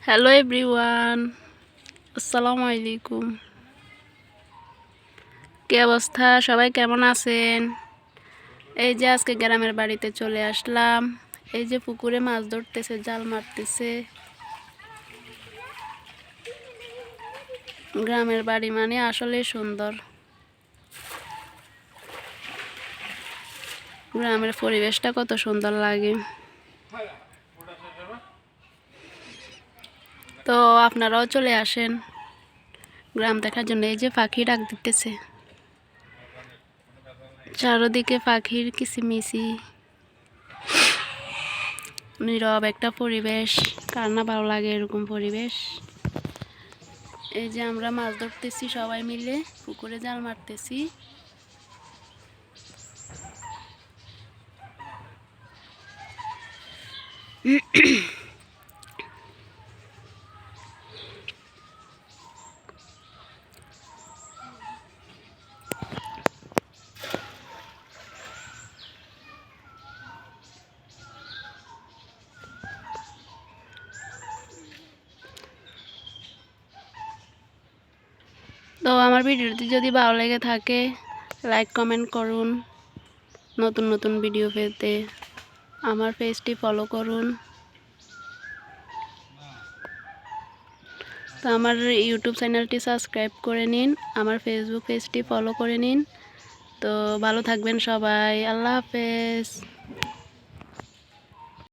Hello everyone, আসসালামু আলাইকুম। কি অবস্থা, সবাই কেমন আছেন? এই যে আজকে গ্রামের বাড়িতে চলে আসলাম। এই যে পুকুরে মাছ ধরতেছে, জাল মারতেছে। গ্রামের বাড়ি মানে আসলে সুন্দর। গ্রামের পরিবেশটা কত সুন্দর লাগে। তো আপনারাও চলে আসেন গ্রাম দেখার জন্য। এই যে পাখি ডাক দিতেছে, চারদিকে পাখির কিচিমিচি, নীরব একটা পরিবেশ। কার না ভালো লাগে এরকম পরিবেশ? এই যে আমরা মাছ ধরতেছি সবাই মিলে, পুকুরে জাল মারতেছি। তো আমার ভিডিওটি যদি ভালো লেগে থাকে, লাইক কমেন্ট করুন। নতুন নতুন ভিডিও পেতে আমার পেজটি ফলো করুন। তো আমার ইউটিউব চ্যানেলটি সাবস্ক্রাইব করে নিন, আমার ফেসবুক পেজটি ফলো করে নিন। তো ভালো থাকবেন সবাই, আল্লাহ হাফেজ।